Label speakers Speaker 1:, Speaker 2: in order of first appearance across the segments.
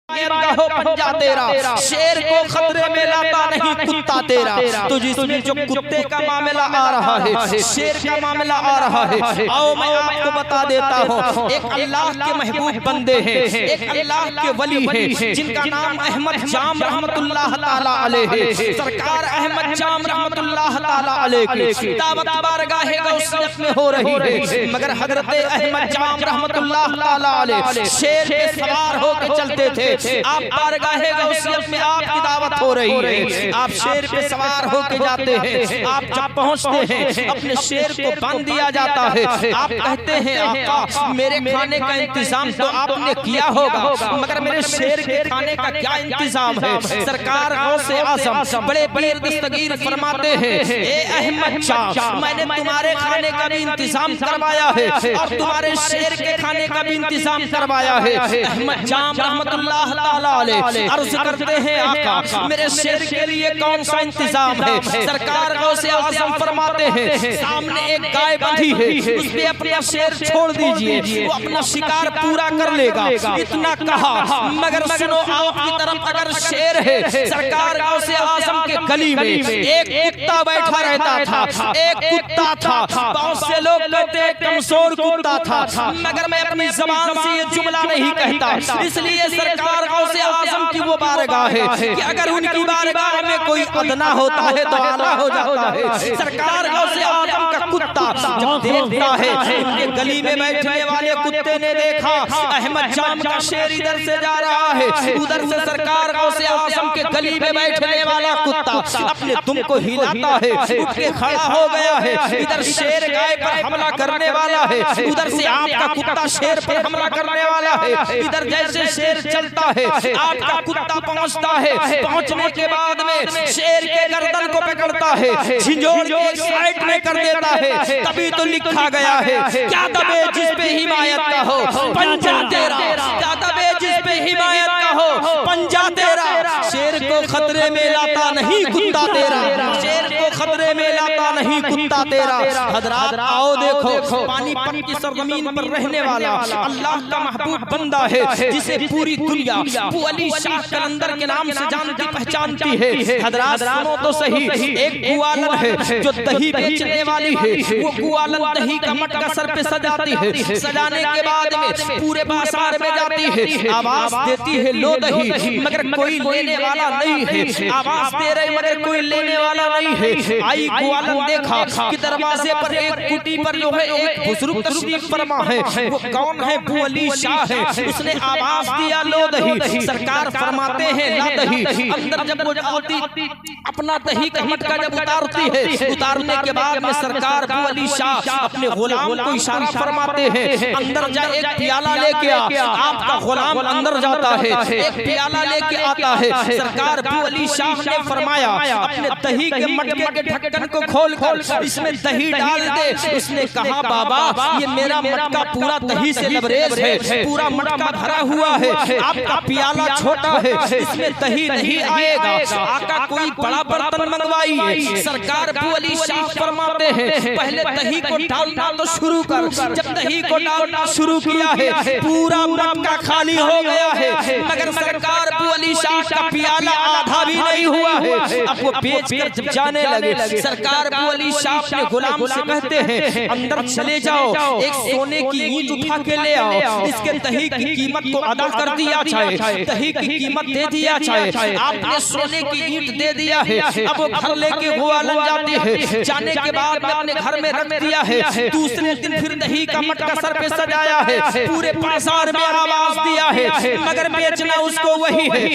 Speaker 1: कहो पंजा तेरा, शेर को खतरे में लाता नहीं कुत्ता तेरा। तो जिसमें जो कुत्ते का मामला आ रहा है, शेर का मामला आ रहा है, आओ मैं आपको बता देता हूँ। एक अल्लाह के महबूब बंदे हैं, एक अल्लाह के वली हैं, जिनका नाम अहमद जाम रहमतुल्लाह ताला अलैहि, सरकार अहमद जाम रहमतुल्लाह ताला अलैहि की दावत बारगाह गौसियत में हो रही है। मगर हजरत अहमद जाम रहमतुल्लाह ताला अलैहि शेर पे सवार होकर चलते थे। आप बारगाह गौसियत में आपकी दावत हो रही है, आप शेर पे सवार होकर जाते हैं। आप जब पहुंचते हैं अपने शेर को बांध दिया जाता है। आप कहते हैं आका मेरे खाने का इंतजाम तो आपने किया होगा, मगर मेरे शेर के खाने का क्या इंतजाम है? सरकार गौसे आज़म बड़े बड़े दस्तगीर फरमाते हैं, ए अहमद जाम मैंने तुम्हारे खाने का भी इंतजाम करवाया है और तुम्हारे शेर के खाने का भी इंतजाम करवाया है। अहमद जाम रहमतुल्लाह ताला अलैहि अर्ज करते हैं आका मेरे शेर के लिए कौन सा इंतजाम है? सरकार गौसे आज़म फरमाते हैं सामने एक गाय बंधी है, उस पे अपना शेर छोड़ दीजिए, वो अपना शिकार पूरा कर लेगा। इतना कहा, मगर सुनो आपकी तरफ अगर शेर है, सरकार गौसे आज़म के गली में एक कुत्ता बैठा रहता था, एक कुत्ता था, बहुत से लोग कहते हैं कमजोर कुत्ता था, मगर मैं अपनी जबान से ये जुमला नहीं कहता, इसलिए सरकार गौसे आज़म की वो बारगाह है कि अगर उनकी बारगाह में कोई अदना होता है तो आला हो जाता है। सरकार गौसे आज़म का कुत्ता जब देखता है, उनके गली में बैठने वाले कुत्ते ने देखा अहमद जाम का शेर इधर से जा रहा है, उधर से सरकार गौसे आज़म के गली में बैठने वाला कुत्ता अपने दुम को हिलाता है, उठ के खड़ा हो गया है। इधर शेर गाय पर हमला करने वाला है, उधर से आपका कुत्ता शेर पर हमला करने वाला है। इधर जैसे शेर चलता है, आपका कुत्ता पहुंचता है, पहुंचने के बाद में शेर के गर्दन को पकड़ता है, झिंझोड़ के साइड में कर देता है। तभी तो लिखा गया है क्या दबे जिस पे हिमायत का हो पंजा तेरा, क्या दबे जिस पे हिमायत का हो पंजा तेरा। शेर को खतरे में लाता नहीं कुत्ता तेरा, शेर को खतरे में लाता नहीं कुत्ता तेरा। हजरात आओ देखो पानीपत की सरजमीन पर रहने वाला अल्लाह का महबूब बंदा है, जिसे पूरी दुनिया अबू अली शाह कलंदर के नाम से जानती पहचानती है। हजरात सुनो तो सही, एक गुआलन है जो दही बेचने वाली है, वो गुआलन दही का मटका सर पे सजाती है, सजाने के बाद में पूरे बाजार में जाती है, आवाज देती है लो दही, मगर कोई लेने वाला नहीं है। आवाज दे रही मगर कोई लेने वाला नहीं है। आई गुआलन देखा कि दरवाजे पर एक कुटी पर जो है एक बुजुर्ग तशरीफ फरमा है, वो कौन है? अबू अली शाह है। उसने आवाज दिया लो दही, सरकार फरमाते हैं ला दही। अंदर जब वो जाती अपना दही का मटका जब उतारती है, उतारने के बाद में सरकार अबू अली शाह अपने गुलाम को इशारा फरमाते हैं अंदर जा, एक प्याला लेके आ। आपका गुलाम अंदर जाता है, एक प्याला लेके आता है। सरकार अबू अली शाह ने फरमाया अपने दही के मटके के ढक्कन को खोलकर इसमें दही डाल दे। उसने कहा बाबा ये मेरा मटका पूरा दही से लबरेज है, पूरा मटका भरा हुआ है, आपका प्याला छोटा है, इसमें दही नहीं आएगा। आका कोई बड़ा बर्तन मंगवाइए। सरकार अबू अली शाह फरमाते हैं पहले दही को डालना तो शुरू कर। जब दही को डालना शुरू किया है पूरा मटका खाली हो गया है, मगर सरकार अबू अली शाह का प्याला आधा भी नहीं हुआ है। अब वो बेच कर जब जाने लगे, सरकार अबू अली शाह अपने गुलाम से कहते हैं अंदर चले जाओ, एक सोने की ईंट उठा के ले आओ, इसके दही की कीमत को अदा कर दिया जाए, दही की कीमत दे दिया जाए। आपने सोने की ईंट दे दिया है, अब वो घर लेके गुआलन जाती है, जाने के बाद में अपने घर में रख दिया है। दूसरे दिन फिर दही का मटका सर पे सजाया है, पूरे बाजार में आवाज दिया है, मगर बेचना उसको वही है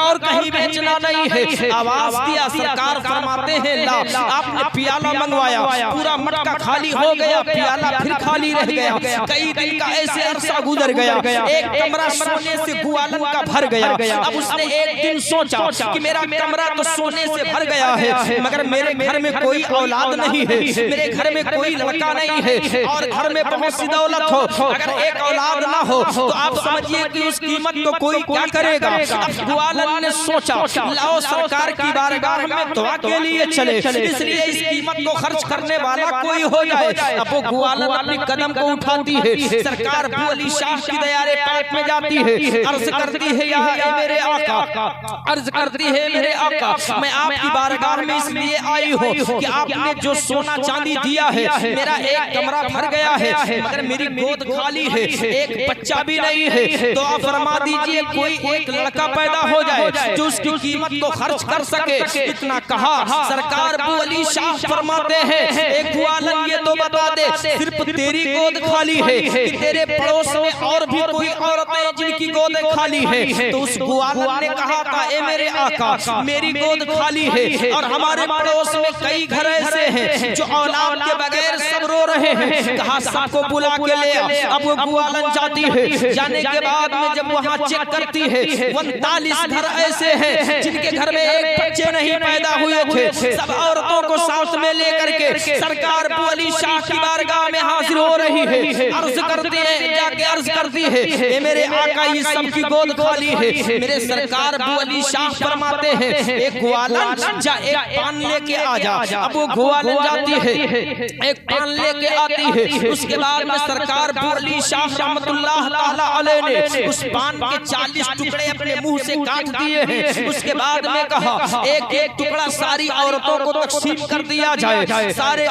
Speaker 1: और कहीं बेचना नहीं है। आवाज दिया, सरकार फरमाते हैं ला। आपने प्याला मंगवाया, पूरा मटका खाली हो गया, प्याला फिर खाली रह गया। कई दिन का ऐसे अरसा गुजर गया, एक कमरा सोने से गुआलन का भर गया। अब उसने एक दिन सोचा कि मेरा कमरा तो सोने से भर गया है, मगर मेरे घर में कोई औलाद नहीं है, मेरे घर में कोई लड़का नहीं है और घर में बहुत सी दौलत हो, अगर एक औलाद ना हो तो आप समझिए कि उस कीमत को कोई क्या करेगा। अब ग्वालन ने सोचा लाओ सरकार की बारगाह में दुआ के लिए चले, इसलिए इस कीमत को खर्च करने वाला कोई हो जाए। अब वो ग्वालन अपनी कदम को उठाती है, सरकार अबू अली शाह की दयारे पाक में जाती है, अर्ज करती है या मेरे आका, अर्ज करती है मेरे आका, मैं आपकी बारगाह में इसलिए आई हूँ कि आपने जो सोना चांदी दिया है, मेरा एक कमरा भर गया है मगर मेरी गोद खाली है, एक बच्चा भी नहीं है। दुआ फरमा दीजिए कोई एक लड़का पैदा हो जाए जो उसकी कीमत को खर्च कर सके। इतना कहा, सरकार अबू अली शाह फरमाते हैं, एक ग्वालन ये तो बता दे सिर्फ तेरी गोद खाली है कि तेरे पड़ोस में और भी कोई औरतें जिनकी गोद खाली है? तो उस ग्वालन ने कहा था, ए मेरे आका, मेरी गोद खाली है और हमारे पड़ोस में कई घर ऐसे हैं जो औलाद के बगैर सब रो रहे हैं। कहा सबको बुला के ले आ। अब वो ग्वालन जाती है, जाने के बाद में जब वहाँ चेक करती है 39 घर ऐसे हैं जिनके घर में एक बच्चे नहीं पैदा हुए थे। सब औरतों को साथ में लेकर के सरकार अबू अली शाह की बारगाह में हाजिर हो रही है। अर्ज करती है, जाके अर्ज करती है, ए मेरे आका ये सब की गोद खाली है। मेरे सरकार अबू अली शाह फरमाते हैं, एक ग्वालन जा एक पान लेके आ जा। अब वो ग्वालन जाती है, एक पान लेके आती है। उसके बाद में सरकार अबू अली शाह रहमतुल्लाह ताला अलैह ने उस पान के 40 टुकड़े अपने मुंह से काट दिए हैं। उसके बाद में कहा, एक एक टुकड़ा सारी औरतों को तकसीम कर दिया जाए, सारी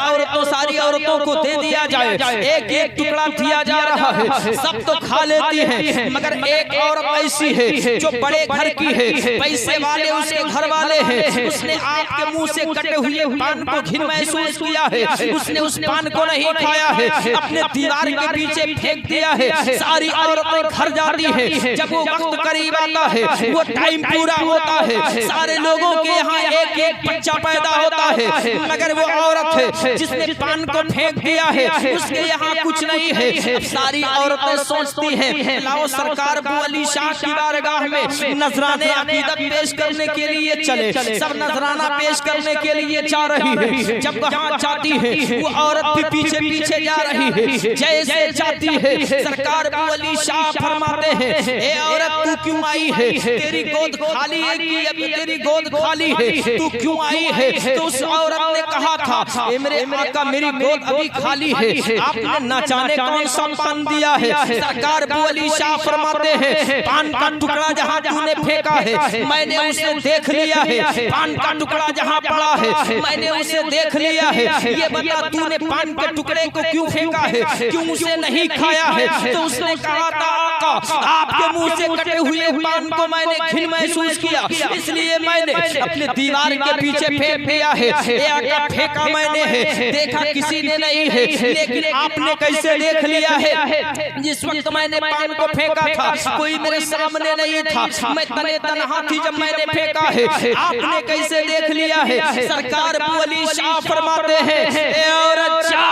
Speaker 1: औरतों को दे दिया जाए। एक एक टुकड़ा दिया जा रहा है, सब तो खा लेती हैं मगर एक औरत ऐसी है जो बड़े घर की है, पैसे वाले उसके घर वाले हैं। उसने आपके मुंह से कटे हुए पान को घिन महसूस किया है, उसने उस पान को नहीं खाया है, अपने दीवार के पीछे फेंक दिया है। सारी औरतें घर जाती है, जब वो वक्त करीब आता है, वो टाइम पूरा होता है, सारे लोगों के यहाँ एक एक बच्चा पैदा होता है मगर वो औरत है जिसने पान को फेंक दिया है उसके यहाँ कुछ नहीं है। अब सारी औरतें सोचती हैं लाओ सरकार अबू अली शाह की बारगाह में नजराने अकीदत पेश करने के लिए चले। सब नजराना पेश करने के लिए जा रही है। जब वहाँ जाती है वो औरत भी पीछे पीछे जा रही है। जैसे जाती है सरकार अबू अली शाह फरमाते हैं, ए औरत तू क्यों आई है? तेरी गोद खाली है कि अब तेरी गोद खाली है? तू क्यों आई है? तो उस औरत ने कहा था, ए मेरे आका मेरी गोद अभी खाली है, आपने न जाने कौन सा पान दिया है। सरकार अबू अली शाह फरमाते हैं, पान का टुकड़ा जहाँ तूने फेंका है मैंने उसे देख लिया है, पान का टुकड़ा जहाँ पड़ा है मैंने उसे देख लिया है। ये बता तूने पान के टुकड़े को क्यों फेंका है, क्यों उसे नहीं खाया है? तो उसने कहा था, आका आपके मुंह से कटे हुए पान को मैंने घिन महसूस किया, इसलिए मैंने अपने दीवार के पीछे फेंक दिया है। ए आका फेंका मैंने है, देखा किसी ने नहीं है, लेकिन आपने कैसे देख लिया है? जिस वक्त मैंने पान को फेंका था कोई मेरे सामने नहीं था, मैं तने तनहा थी जब मैंने फेंका है, आपने कैसे देख लिया है? सरकार अबू अली शाह फरमाते हैं, ए औरत जा,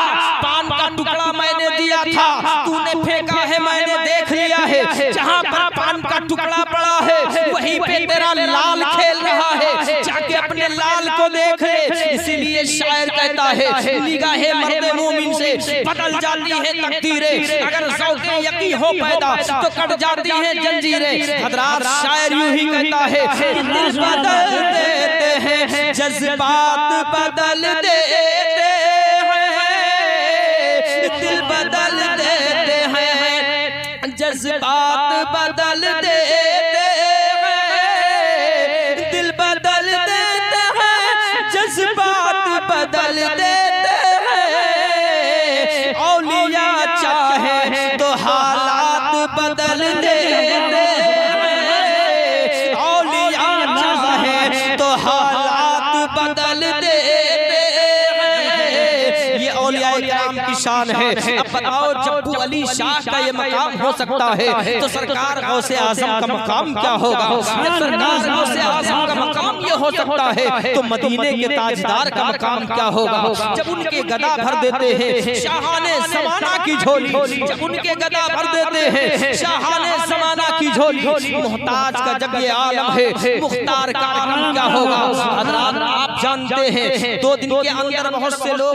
Speaker 1: पान का टुकड़ा मैंने दिया था, तूने फेंका है मैंने देख लिया है। जहाँ पर पान का टुकड़ा पड़ा है वहीं पे तेरा लाल खेल रहा है, जाके अपने लाल को देख ले। इसीलिए शायर कहता है, निगाहे मर्दे मोमिन से बदल जाती है तकदीरें, अगर ज़ौक़े यकी हो पैदा तो कट जाती है जंजीरें। हज़रात शायर यूं ही कहता है, दिल बदल देते हैं जज्बात बदल देते हैं, दिल बदल देते हैं जज्बात बदल देते हैं, दिल बदल देते हैं जज्बात बदल देते हैं। औलिया चाहे तो हालात बदल देते हैं, औलिया चाहे तो हालात बदल देते हैं। ये औलिया किराम की शान है। अब बताओ जब अबू अली शाह का ये मकाम हो सकता है तो सरकार गौसे आजम का मकाम क्या होगा? जब सरकार गौसे आजम का मकाम ये हो सकता है तो मदीने के ताजदार का मकाम क्या होगा? जब उनके गदा भर देते हैं शाहाने ज़माना की झोली, जब उनके गदा भर देते हैं शाहाने ज़माना की झोली, मोहताज का जब ये आलम है मुख्तार का आलम क्या होगा? हज़रात आप जानते हैं 2 दिन के अंदर बहुत से लोग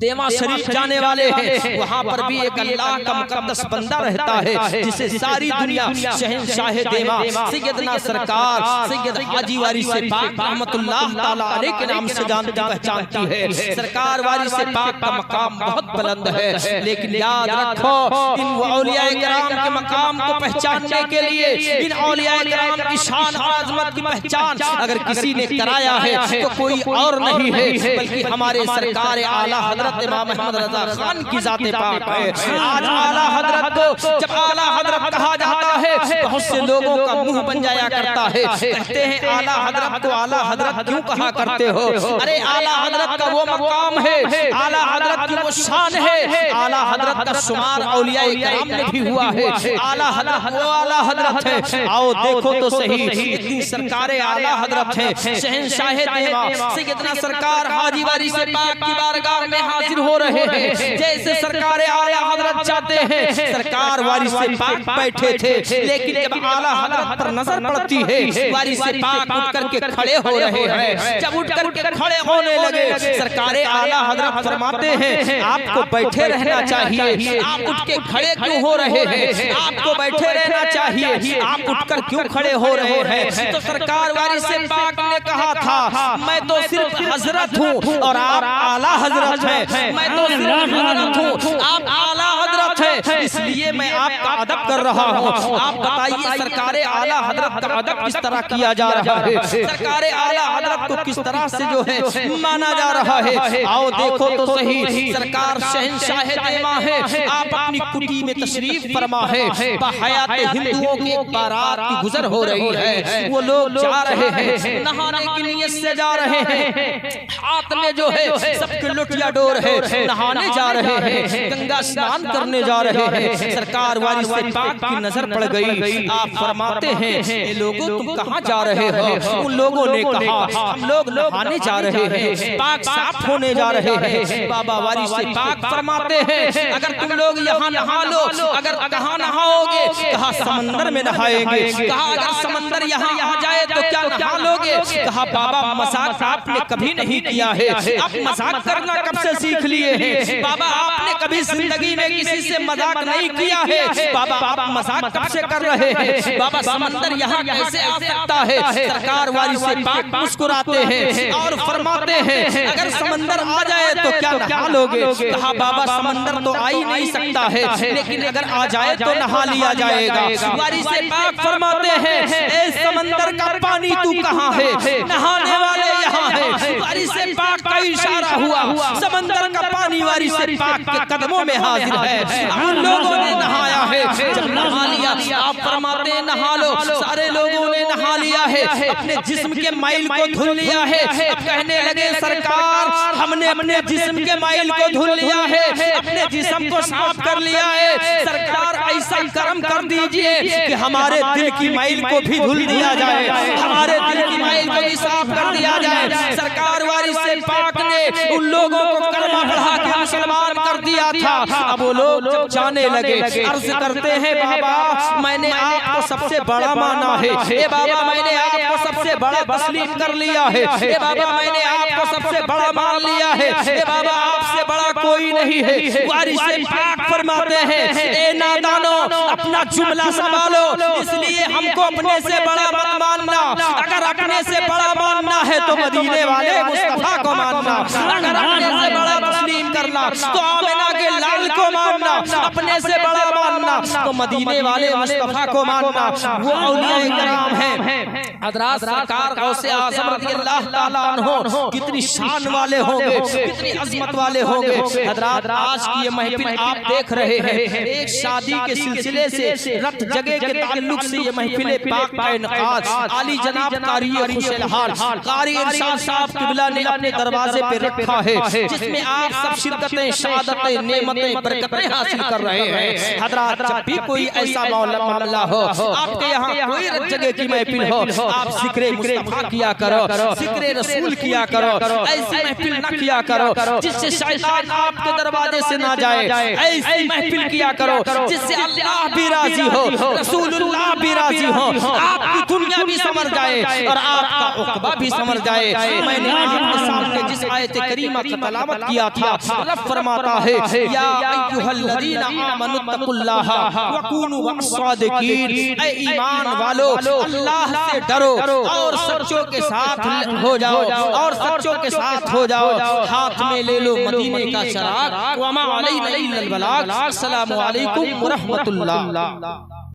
Speaker 1: देवा शरीफ जाने वाले हैं, वहाँ पर भी एक अल्लाह का मुकद्दस बंदा रहता है जिसे सारी दुनिया शहंशाह देवा सैयदना सरकार सैयद हाजी वारिस पाक रहमतुल्लाह ताला अलैह के नाम से जानती पहचानती है। सरकार वारिस पाक का मकाम बहुत बुलंद है, लेकिन याद रखो इन औलिया किराम के मकाम को पहचानने के लिए, इन औलिया किराम की शान और अजमत की पहचान अगर किसी ने कराया है तो कोई और नहीं है बल्कि हमारे सरकार आला हजरत इमाम अहमद रजा खान की जाते पाक है। आज आला हजरत को जब आला हजरत कहा जाता है बहुत से लोगों का मुंह बन जाया करता है, कहते हैं आला हजरत को आला हजरत क्यों कहा करते हो? अरे आला हजरत का वो मकाम है, आला हजरत की वो शान है, आला हजरत का शुमार औलिया किराम में भी हुआ है। आला हजरत वो आला हजरत है। आओ देखो तो सही, इतनी सरकारें आला हजरत है, शहंशाह देवा सैयदना सरकार हाजी वारिस पाक की बारगाह में हाजिर हो रहे हैं। जैसे सरकारें आला हजरत चाहते हैं, सरकार वारिस पाक बैठे थे, लेकिन जब आला हजरत पर नजर पड़ती है वारिस पाक उठ करके खड़े हो रहे हैं। जब उठ करके खड़े होने लगे सरकारें आला हजरत फरमाते हैं आपको बैठे रहना चाहिए, आप उठ के खड़े क्यों हो रहे हैं? आपको बैठे रहना चाहिए, आप उठकर क्यों खड़े हो रहे हैं? तो सरकार वारिस पाक ने कहा था मैं तो सिर्फ हजरत हूँ और आप आला हजरत हैं, मैं तो सिर्फ हजरत हूँ, आप आला हजरत हैं, इसलिए मैं आपका अदब कर रहा हूँ। आप बताइए सरकारे आला हजरत का अदब किस तरह किया जा रहा है? सरकारे आला हजरत को किस तरह से जो है माना जा रहा है? आओ देखो तो सही, सरकार शहंशाह देवा है, आप अपनी कुटी में तशरीफ फरमा है, बहयात हिंदुओं की एक बारात की गुजर हो रही है, वो लोग जा रहे हैं नहाने की नीयत से जा रहे हैं, हाथ में जो है सबके लुटिया डोर है, नहाने जा रहे हैं, गंगा स्नान करने जा रहे हैं। सरकार वारिस पाक की नजर पड़ गई, आप फरमाते हैं ये लोगों तुम कहाँ जा रहे हो? उन लोगों ने कहा हम लोग नहाने जा रहे हैं, पाक साफ होने जा रहे हैं। बाबा वारिस पाक फरमाते हैं अगर तुम लोग यहाँ नहा लो, अगर कहाँ नहाओगे? कहा समंदर में नहाएंगे। कहा अगर समंदर यहाँ आ जाए तो क्या नहा लोगे? कहा बाबा मजाक आपने कभी नहीं किया है, आप मजाक करना कब से सीख लिए हैं? बाबा आपने कभी जिंदगी में किसी से मजाक नहीं किया है, बाबा आप मजाक कब से कर रहे हैं? बाबा समंदर यहाँ कैसे आ सकता है? सरकार वारिस पाक मुस्कुराते हैं और फरमाते हैं अगर समंदर आ जाए तो क्या नहा लोगे? कहा बाबा समंदर तो आ ही नहीं सकता है, लेकिन अगर आ जाए तो नहा लिया जाएगा। वारिस पाक फरमाते हैं ए समंदर का पानी तू कहाँ है? नहाने वाले यहाँ है। वारिस पाक का इशारा हुआ, समंदर का पानी वारिस पाक के कदमों में हाजिर है। उन लोगों ने नहाया है, जब नहा लिया आप फरमाते हैं नहा लो, सारे लोगों ने नहा लिया है, अपने जिस्म के मैल को धुल लिया है। अब कहने लगे सरकार हमने अपने जिस्म के मैल को धुल लिया है, अपने जिस्म को साफ कर लिया है। सरकार ऐसा करम कर दीजिए कि हमारे दिल की मैल को भी धुल दिया जाए, हमारे दिल की मैल को भी साफ कर दिया जाए। सरकार वारिस पाक ने उन लोगों को कलमा पढ़ा के मुसलमान कर दिया था। अब वो लोग जब जाने लगे अर्ज करते हैं बाबा मैंने आपको सबसे बड़ा माना है, ए बाबा मैंने आपको सबसे बड़ा तस्लीम कर लिया है, ए बाबा मैंने आपको सबसे बड़ा मान लिया है, ए बाबा आपसे बड़ा कोई नहीं है। वारिस पाक फरमाते हैं ए नादानो अपना जुमला संभालो, इसलिए हमको अपने से बड़ा मत मानना, अगर अपने से बड़ा मानना है तो मदीने वाले मुस्तफा को मानना, अगर अपने से बड़ा तस्लीम करना तो आमिना के लाल को मानना, अपने से बड़ा मानना तो मदीने वाले मुस्तफा को मानना। वो औलिया किराम हैं हज़रात, सरकार गौसे आज़म रज़ियल्लाहु ताला अन्हु कितनी शान वाले होंगे, कितनी अज़मत वाले होंगे। हज़रात आज की ये महफिल आप देख रहे हैं, एक शादी के सिलसिले से रत जगह के ताल्लुक से ये महफिल पाक का इनकाद आली जनाब कारी खुशहाल कारी इरशाद साहब किबला ने अपने दरवाजे पे रखा है, जिसमें आप सब शिरकतें शहादतें नेमतें बरकतें हासिल कर रहे हैं। हज़रात जब भी कोई ऐसा मामला हो, आपके यहाँ कोई रत जगह की महफिल हो, आप जिक्र मुस्तफा किया करो, जिक्र रसूल किया करो, ऐसी महफिल न किया करो जिससे शैतान आपके दरवाजे से ना जाए, ऐसी महफिल किया करो जिससे अल्लाह भी राजी हो, रसूलुल्लाह भी राजी हो, आपकी दुनिया भी समझ जाए और आपका उक़बा भी समझ जाए। मैंने आपके सामने जिस आयत करीमा का तलावत किया था, रब फरमाता है या अय्युहल्लज़ीना आमनुत्तकुल्लाह वकूनू मअस-सादिकीन, ऐ ईमान वालो अल्लाह से डरो और सच्चों के साथ हो जाओ और सच्चों के साथ हो जाओ। हाथ में ले लो मदीने का चराग। वमा अलैना इल्लल बलाग। अस्सलामु अलैकुम व रहमतुल्लाह।